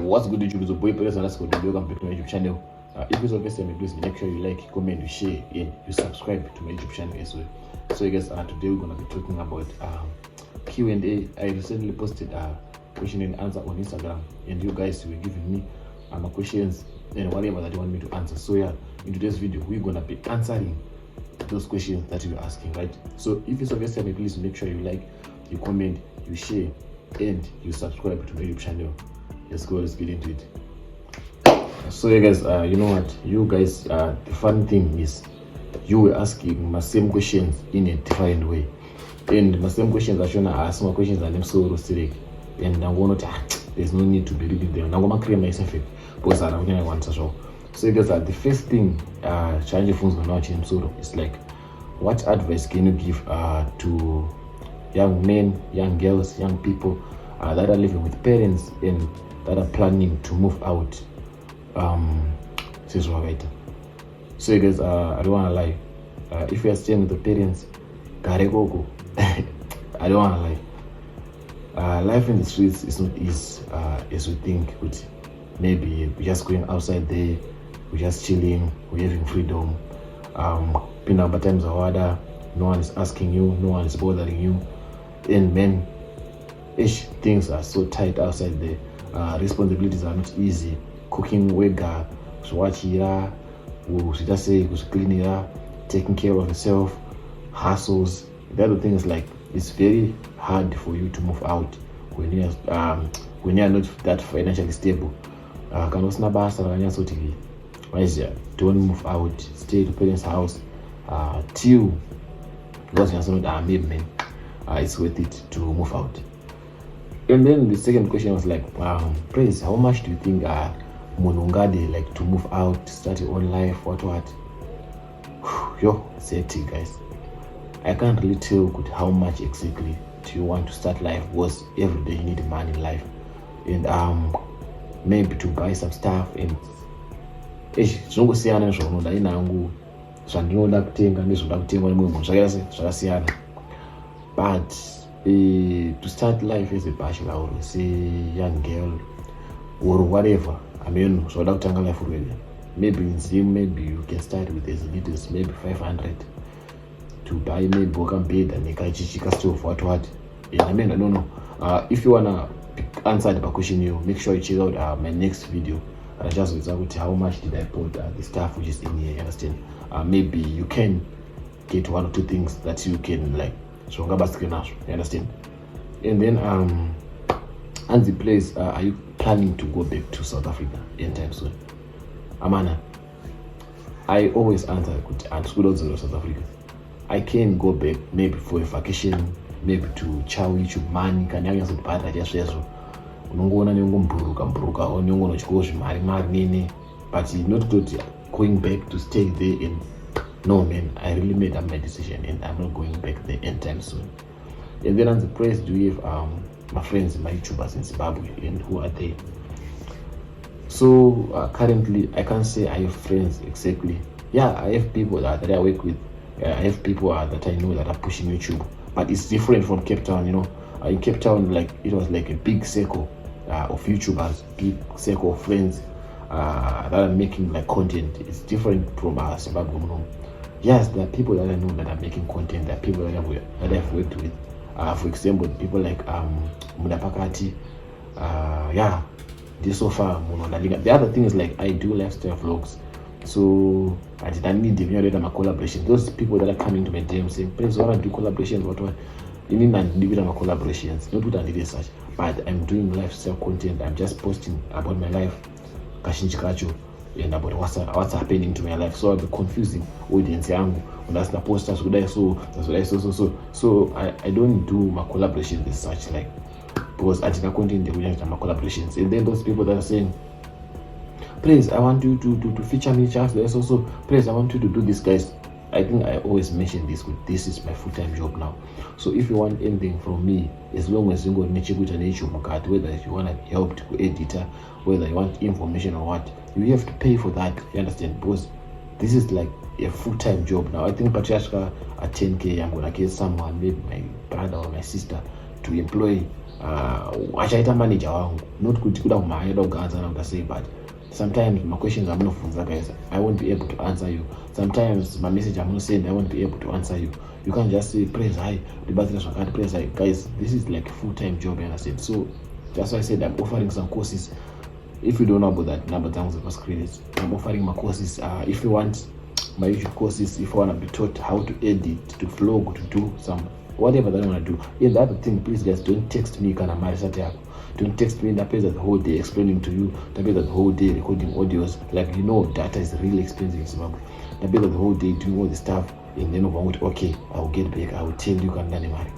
What's good, YouTube? It's a boy Perez, and let's go to welcome back to my YouTube channel. If it's obvious, please make sure you like, comment, you share, and you subscribe to my YouTube channel as well. So, guys, today we're gonna be talking about Q&A. I recently posted a question and answer on Instagram, and you guys were giving me questions and whatever that you want me to answer. So, yeah, in today's video, we're gonna be answering those questions that you're asking, right? So, if it's obvious, please make sure you like, you comment, you share, and you subscribe to my YouTube channel. Let's get into it. So yeah, guys, you know what, you guys, the fun thing is you were asking my same questions in a different way, and my same questions are showing some questions that I'm so rustic, and I'm going to there's no need to be reading them. I'm going to create myself because I don't want to show. So you guys, the first thing challenge phones are not change so is like, what advice can you give to young men, young girls, young people that are living with parents and that are planning to move out? So you guys, I don't want to lie, if you are staying with the parents, I don't want to lie, life in the streets is not easy as we think. But maybe we're just going outside there, we're just chilling, we're having freedom, times are harder, no one is asking you, no one is bothering you, and men, things are so tight outside there. Responsibilities are not easy. Cooking, wega, swachira, just say cleaning, taking care of yourself, hustles. The other thing is like, it's very hard for you to move out when you are not that financially stable. Don't move out, stay at your parents' house till because you're not man. It's worth it to move out. And then the second question was like, Praise, how much do you think Monongade like to move out, start your own life, what? Yo, it's hectic, guys. I can't really tell how much exactly do you want to start life, because every day you need money in life, and maybe to buy some stuff, and but to start life as a bachelor or say young girl or whatever, so life already. Maybe in Zim, maybe you can start with as little as maybe 500 to buy maybe broken bed and a chichika stove, what. I don't know. If you wanna answer the question, you make sure you check out my next video. And I just with how much did I put the stuff which is in here, you understand? Maybe you can get one or two things that you can like. So you understand? And then and the place, are you planning to go back to South Africa anytime soon? Amana, I always answer and school out of South Africa. I can go back maybe for a vacation, maybe to chow YouTube money, can you answer the part I just said so. But not going back to stay there. And no, man, I really made up my decision and I'm not going back there anytime soon. And then on the press, do you have my friends, my YouTubers in Zimbabwe, and who are they? So currently, I can't say I have friends exactly. Yeah, I have people that I work with. I have people that I know that are pushing YouTube, but it's different from Cape Town. You know, in Cape Town, like it was like a big circle of YouTubers, big circle of friends that are making like content. It's different from Zimbabwe. Yes, there are people that I know that are making content. There are people that I've worked with. For example, people like Mudapakati. This so far, the other thing is like I do lifestyle vlogs. So I didn't need my collaboration. Those people that are coming to my DM saying, please, want to do collaborations, what? You need to do my collaborations. Not do any research, but I'm doing lifestyle content. I'm just posting about my life, and about what's happening to my life. So I'll be confusing audience yangu. That's the posters would I so that's what I so I don't do my collaborations as such, like, because I didn't content the my collaborations. And then those people that are saying, please, I want you to feature me, Charles. There's also, please, I want you to do this, guys. I think I always mention this. This is my full-time job now. So if you want anything from me, as long as you go to whether you want a help to editor, whether you want information or what, you have to pay for that. You understand? Because this is like a full-time job now. I think Patriarcha at 10K, I'm gonna get someone, maybe my brother or my sister, to employ achaita manager wangu, not kuti kuda kumhanya da kuganzana kuda sei, but sometimes my questions amunobvunza guys, I won't be able to answer you. Sometimes my message amunosend, I won't be able to answer you. You can't just say praise high, dibatsira zvakati praise high. Guys, this is like a full-time job, you understand? So that's why I said I'm offering some courses. If you don't know about that, number down on the screen, I'm offering my courses. If you want my YouTube courses, if you want to be taught how to edit, to vlog, to do some whatever that I want to do. And the other thing, please guys, don't text me kind of my setup. Don't text me that pays the whole day explaining to you, that pays the whole day recording audios. Like, you know, data is really expensive in Zimbabwe. That pays the whole day doing all the stuff, and then okay, I'll get back, I'll tell you can learn money.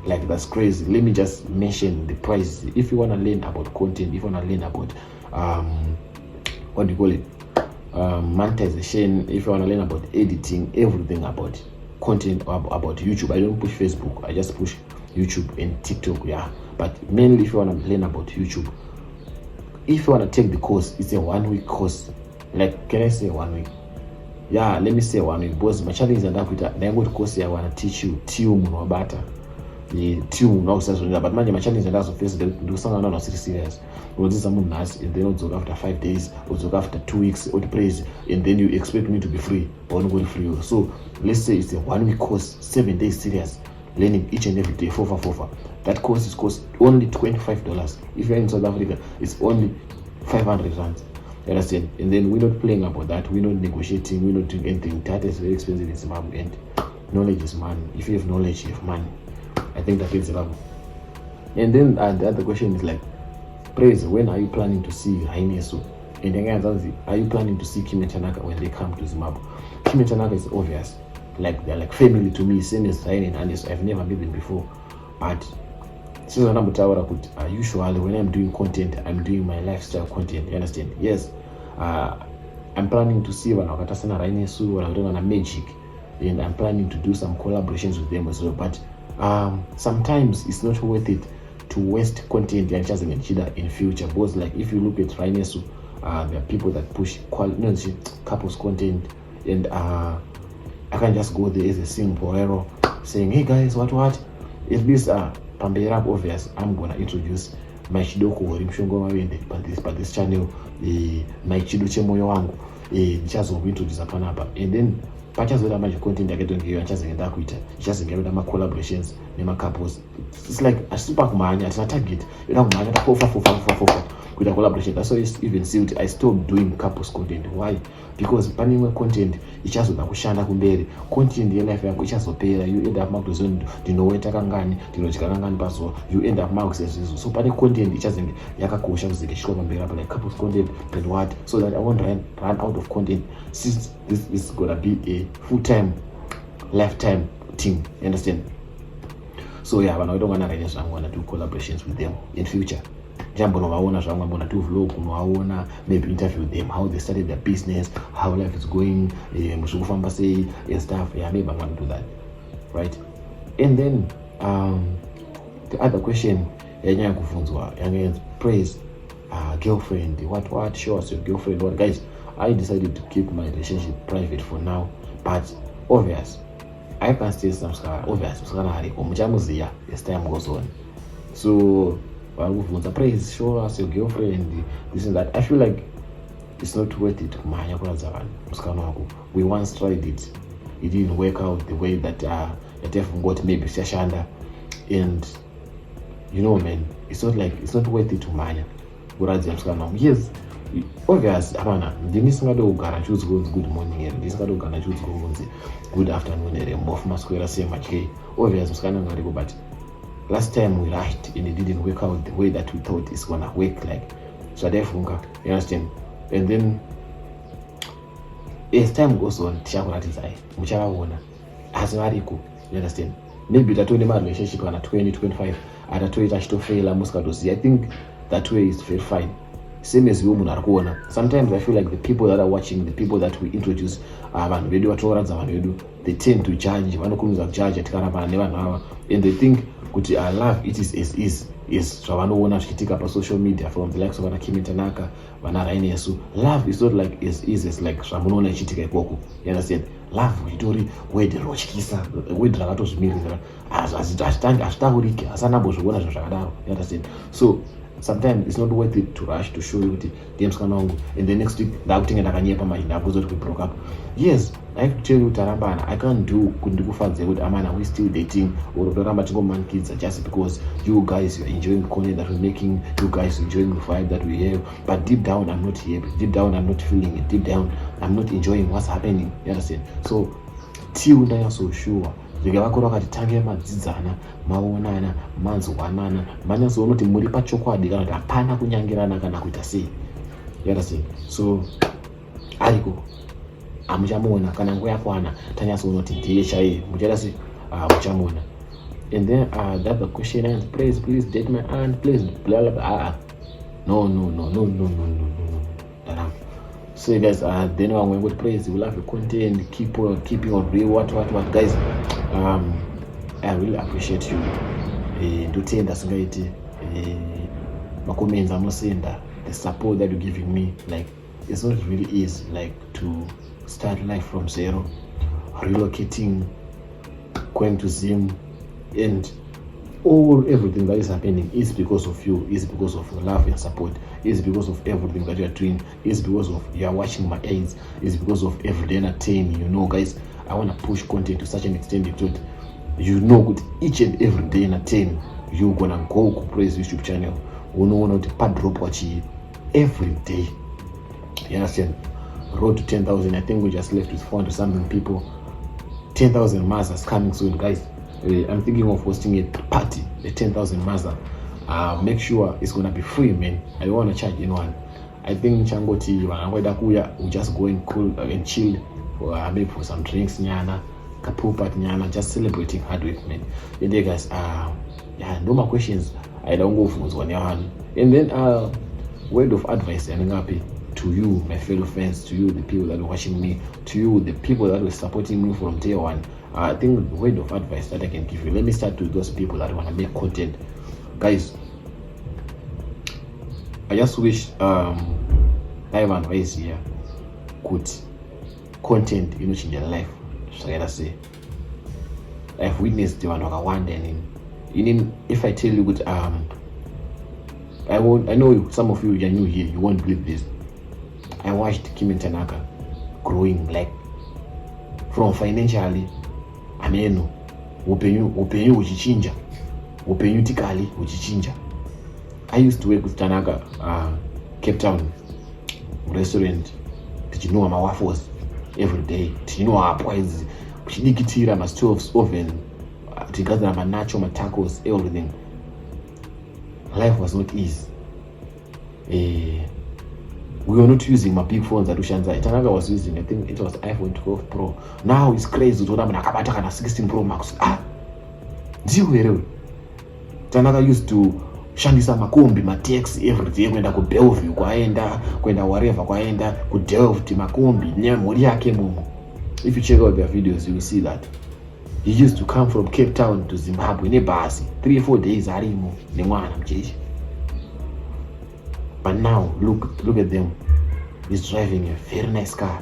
Like, that's crazy. Let me just mention the price. If you want to learn about content, if you want to learn about what do you call it, monetization, if you want to learn about editing, everything about content, about YouTube. I don't push Facebook, I just push YouTube and TikTok, yeah. But mainly if you want to learn about YouTube, if you want to take the course, it's a 1-week course. Like, can I say 1 week? Yeah, let me say 1 week, because my challenge is that the course I want to teach you Munwabata. The team now says, but man, my challenge is that face do something not serious. Or this someone nice, and then also after 5 days, also after 2 weeks, or the praise, and then you expect me to be free or not going free. So let's say it's a 1 week course, 7 days serious, learning each and every day, 4. That course is cost only $25. If you're in South Africa, it's only 500 rands. You understand? And then we're not playing about that. We're not negotiating. We're not doing anything. That is very expensive in Zimbabwe, and knowledge is money. If you have knowledge, you have money. I think that is Zimbabwe. And then the other question is like, praise, when are you planning to see Rainesu? And then are you planning to see Kim and Tanaka when they come to Zimbabwe? Kim and Tanaka is obvious. Like, they're like family to me, same as Raine and Anis. I've never met them before. But usually when I'm doing content, I'm doing my lifestyle content. You understand? Yes. I'm planning to see Wanakatasana Rainesu, Wanakatana Magic, and I'm planning to do some collaborations with them as well. But sometimes it's not worth it to waste content and just in future, because like if you look at Rainesu, there are people that push couples content, and I can just go there as a simple hero saying, hey guys, what if this Pambera obvious, I'm gonna introduce my Shidoko Mshongo Mawende but this channel, my Chiduche Moyo wangu, just will introduce Panapa, and then patches with much content I get on here and just get just get my collaborations, my couples. It's like a super man, it's a target. You know, man, with a collaboration. That's why it's even see I stopped doing couples content. Why? Because panning content, it's just with a kushana kumberi. Content in life, which has pay you end up marked zone, you know, where Takangani, you know, Chikangan Basso, you end up marks as so panning content, it doesn't Yakakosha with the show and like couples content and what, so that I won't run out of content since this is gonna be a full-time, lifetime thing. You understand? So yeah, when I don't want to I'm gonna do collaborations with them in future. Jambo nawaona so I'm gonna do vlog, nawaona maybe interview them, how they started their business, how life is going, mushukufamba say and stuff. Yeah, maybe I'm gonna do that, right? And then the other question, praise girlfriend. What? Show us your girlfriend. What, guys? I decided to keep my relationship private for now, but obvious, I can still subscribe. Obvious, as time goes on. So, praise, show us your girlfriend, this and that. I feel like it's not worth it. We once tried it. It didn't work out the way that got maybe Shashanda, and you know, man, it's not worth it to manya. Yes, obvious, ndisingada choose good morning and ndisingada choose good afternoon and both masquerade same much. Obvious, but last time we write and it didn't work out the way that we thought it's gonna work. Like, so therefore, you understand? And then as time goes on, you understand? Maybe that only my relationship on a 2025 at a 20 fail. I think that way is very fine. Same as women are going. Sometimes I feel like the people that are watching, the people that we introduce, they tend to judge. And they think love it is as is. is zvavanoona zvichiitika pasocial media from the likes of vana Kimi Tanaka, vana Rainesu. Love is not like as easy as like zvamunoona ichiitika ikoko. You understand? Love itori word rotyisa, word rakatozvimirira, hazvitauriki, hasanambozviona zvinhu zvakadaro. You understand? So sometimes it's not worth it to rush to show you kuti musikana wangu and the next week ndakutenga ndakanyepa manje ndakuza kuti we broke up. Yes, I have to tell you tarambana, I can't do kundikufadze kuti amana we still dating or toramba tingomanikidza just because you guys are enjoying the content that we're making, you guys are enjoying the vibe that we have, but deep down I'm not happy, deep down I'm not feeling it, deep down I'm not enjoying what's happening. You understand? So till ndanyatsoshua zvike vakuru vakati tange madzidzana, maonana, manzwanana, manyazoona kuti muri pachokwadi kana kuti hapana kunyangirana kana kuita sei. You understand? So ariko amuchamuona kana nguva yakwana tanyatsoona kuti ndiye chaiye muchaita sei, muchamuona. And then that the question is, please date my aunt, please blah blah blah. No. So you guys, then I'm going to praise, you love your content, keeping on real, what guys. I really appreciate you. Do tend as my comments I'm not saying that the support that you're giving me, like it's not really easy, like to start life from zero, relocating, going to Zim, and everything that is happening is because of you, is because of the love and support, is because of everything that you are doing, is because of you are watching my ads, is because of everyday entertaining. You know, guys, I want to push content to such an extent that you know good each and every day entertain you gonna go to praise YouTube channel. You know to pad drop watch every day. You understand? Road to 10,000. I think we just left with 400 something people. 10,000 Mazas coming soon, guys. I'm thinking of hosting a party, the 10,000 Mazda. Make sure it's gonna be free, man. I don't wanna charge anyone. I think Changoti we just go and cool and chill for maybe for some drinks, nyana, kapupat nyana, just celebrating hard work, man. And then guys, no more questions. I don't go for one hand. And then word of advice, I'm happy to you, my fellow friends, to you, the people that are watching me, to you, the people that were supporting me from day one. I think the word of advice that I can give you. Let me start with those people that want to make content. Guys, I just wish Ivan Rice here could content change their life. So I say I've witnessed the one then if I tell you good I know some of you are new here, you won't believe this. I watched Kimi Tanaka growing, like from financially ameno upenyu uchichinja, upenyu tikali uchichinja. I used to work with Tanaka Cape Town restaurant, tichinowa mawaffles every day, tichinowa apwaizi kuchidikitira ma-stoves, oven, tigadzira manacho, matacos, everything. Life was not easy. We were not using my big phones that Ushanza. Tanaka was using, I think it was iPhone 12 Pro. Now it's crazy. Nakabata kana 16 Pro Max. Tanaka used to shandisa makombi, mataxi every day, kwenda ku Bellevue, kwenda wherever, kwenda ku Delft, makombi, nyamori yake mumu. If you check out their videos, you will see that he used to come from Cape Town to Zimbabwe ne basi 3-4 days arimo ne mwana mchechi. But now look at them. He's driving a very nice car,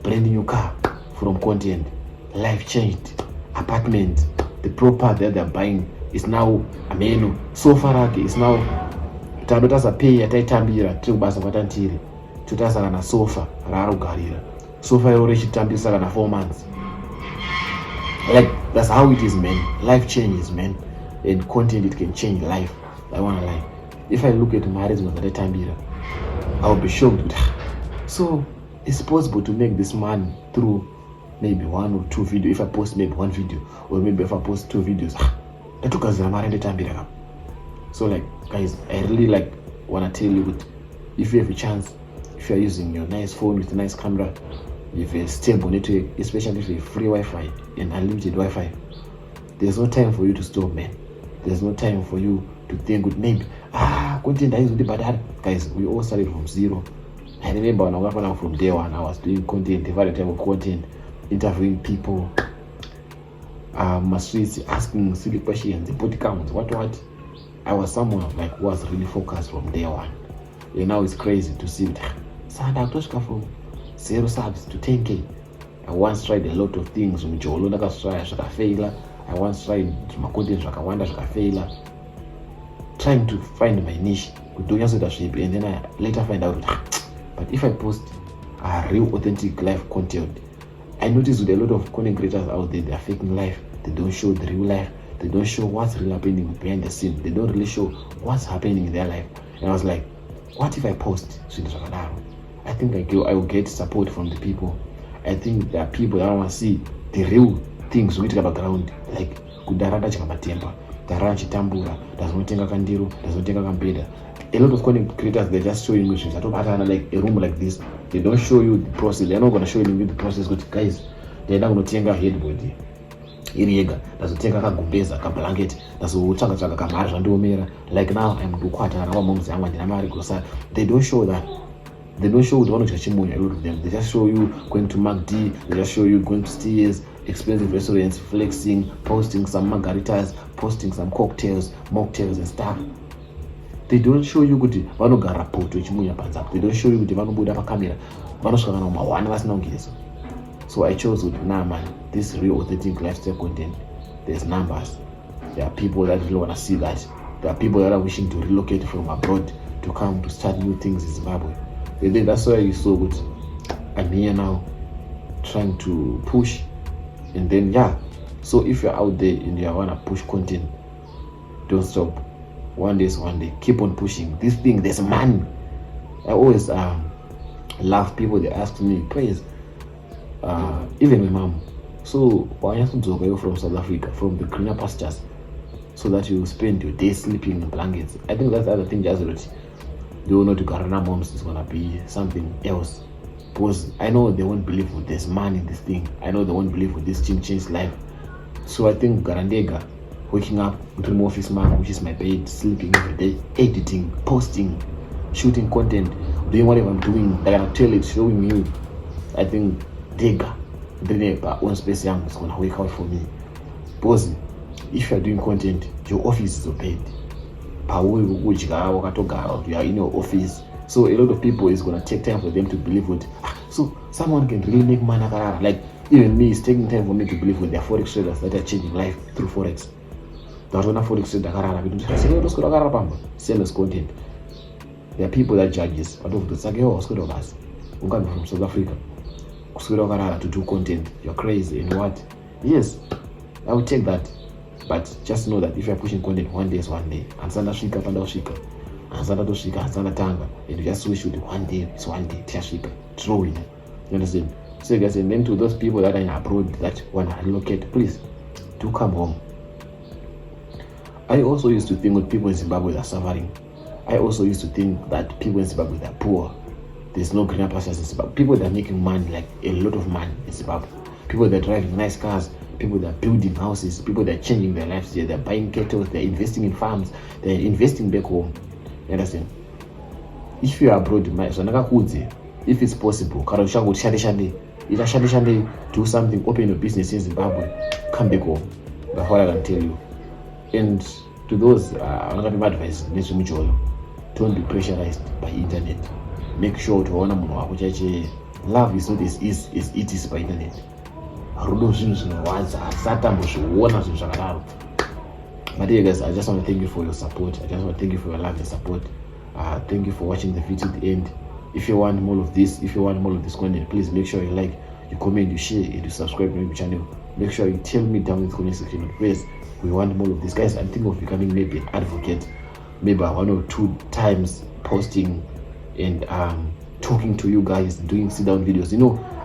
brand new car from content. Life changed. Apartment, the property that they're buying is now ameno. So far is now tabata pay ataitambira tubasa kwatantiri. Tutasa kana sofa raro garira. Sofa yore chitambisa kana 4 months. Like that's how it is, man. Life changes, man. And content, it can change life. I wanna lie. If I look at marriage at that time, I'll be shocked. So it's possible to make this man through maybe 1 or 2 videos. If I post maybe 1 video, or maybe if I post 2 videos, that took us the time. So like guys, I really wanna tell you, if you have a chance, if you're using your nice phone with a nice camera, if a stable network, especially if you have free Wi-Fi and unlimited Wi-Fi, there's no time for you to stop, man. There's no time for you to think with maybe content is really bad. Guys, we all started from zero. I remember when I was from day one, I was doing content, different type of content, interviewing people, my streets, asking silly questions, body counts, what. I was someone like who was really focused from day one. And now it's crazy to see it. From 0 subs to 10k. I once tried a lot of things. I once tried my content trying to find my niche, and then I later find out, but if I post real authentic life content, I notice with a lot of content creators out there, they are faking life. They don't show the real life. They don't show what's really happening behind the scene. They don't really show what's happening in their life. And I was like, what if I post? I think I will get support from the people. I think there are people that want to see the real things we talk about ground, like kudarada chikamatemba, darara chitambura, doesnotenga kandiro, doesnotenga kambeda. A lot of content creators, they just show you missions. I don't matter like a room like this. They don't show you the process. They're not going to show you the process. But guys, they're not going to take a headboard. Iriega, doesn't a gumbeza, a blanket, that's what chaka mera. Like now, I'm do quite an hour moms and America. They don't show that. They don't show the one of them. They just show you going to MacD, they just show you going to Steers, expensive restaurants, flexing, posting some margaritas, posting some cocktails, mocktails and stuff. They don't show you good vanogara poto chimunya panza. They don't show you good vanobuda pa camera. Vanosvika na mawana vasina kugezo. So I chose with man, this real authentic lifestyle content. There's numbers. There are people that really want to see that. There are people that are wishing to relocate from abroad to come to start new things in Zimbabwe. And then that's why you saw good. I'm here now trying to push. And then so if you're out there and you want to push content, don't stop. One day is one day. Keep on pushing. This thing, there's money. I always love people. They ask me, praise. Even my mom. So why you go from South Africa, from the greener pastures, so that you spend your day sleeping in blankets? I think that's the other thing. Just they don't know to Garana moms is gonna be something else. Because I know they won't believe there's money in this thing. I know they won't believe this change life. So I think Garandega, waking up with an office man, which is my bed, sleeping every day, editing, posting, shooting content, doing whatever I'm doing, they're gonna tell it, showing you. I think Dega, one space young is gonna wake out for me. Because if you're doing content, your office is your bed. You are in your office. So a lot of people is gonna take time for them to believe it. So someone can really make money. Like even me, it's taking time for me to believe with their forex traders that are changing life through forex. Sell us content. There are people that judges, but of the from South Africa to do content. You're crazy and what? Yes, I will take that. But just know that if you're pushing content, one day is one day. And Sanda Shika, Panda Shika, and Sanda Toshika, and Sanda Tanga, and you just wish you one day, it's one day, Tiashika, throwing. You understand? So guys, and then to those people that are in abroad that want to relocate, please do come home. I also used to think that people in Zimbabwe are suffering. I also used to think that people in Zimbabwe are poor. There's no greener pastures in Zimbabwe. People that are making money, like a lot of money in Zimbabwe. People that are driving nice cars, people that are building houses, people that are changing their lives here. They're buying cattle, they're investing in farms, they're investing back home. You understand? If you are abroad, if it's possible, do something, open your business in Zimbabwe, come back home. That's what I can tell you. And to those, I'm not going to advise, don't be pressurized by internet. Make sure to honor love is not as it is by internet. But yeah, guys, I just want to thank you for your support. I just want to thank you for your love and support. Thank you for watching the video to the end. If you want more of this, content, please make sure you like, you comment, you share, and you subscribe to my channel. Make sure you tell me down in the comment section. Please, we want more of this, guys. I'm thinking of becoming maybe an advocate, maybe 1 or 2 times posting and talking to you guys, doing sit-down videos.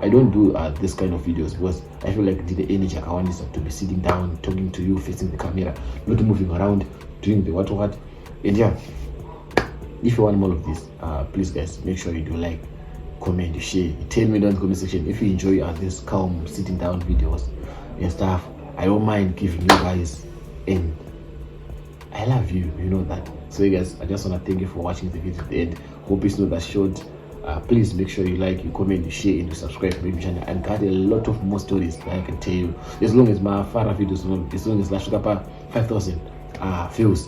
I don't do this kind of videos because I feel like the energy I want is to be sitting down, talking to you, facing the camera, not moving around, doing the what. And yeah, if you want more of this, please guys, make sure you do like, comment, share, tell me down in the comment section if you enjoy this calm sitting down videos and stuff. I don't mind giving you guys, and I love you, you know that. So guys, I just want to thank you for watching the video to the end. Hope it's not that short. Please make sure you like, you comment, you share, and you subscribe to my channel. And got a lot of more stories that I can tell you. As long as my Farah videos, as long as Lashukapa 5,000 views,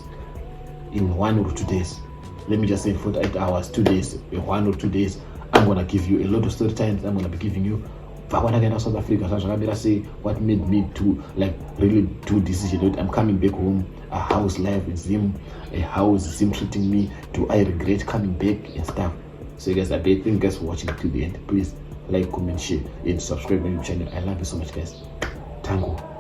in 1 or 2 days. Let me just say 48 hours, 2 days, 1 or 2 days. I'm gonna give you a lot of story times. I'm gonna be giving you South Africa, say what made me to like really do decision. I'm coming back home, a house life in Zim, a house Zim treating me. Do I regret coming back and stuff? So guys, I thank you guys for watching till the end. Please like, comment, share, and subscribe to my YouTube channel. I love you so much, guys. Tango.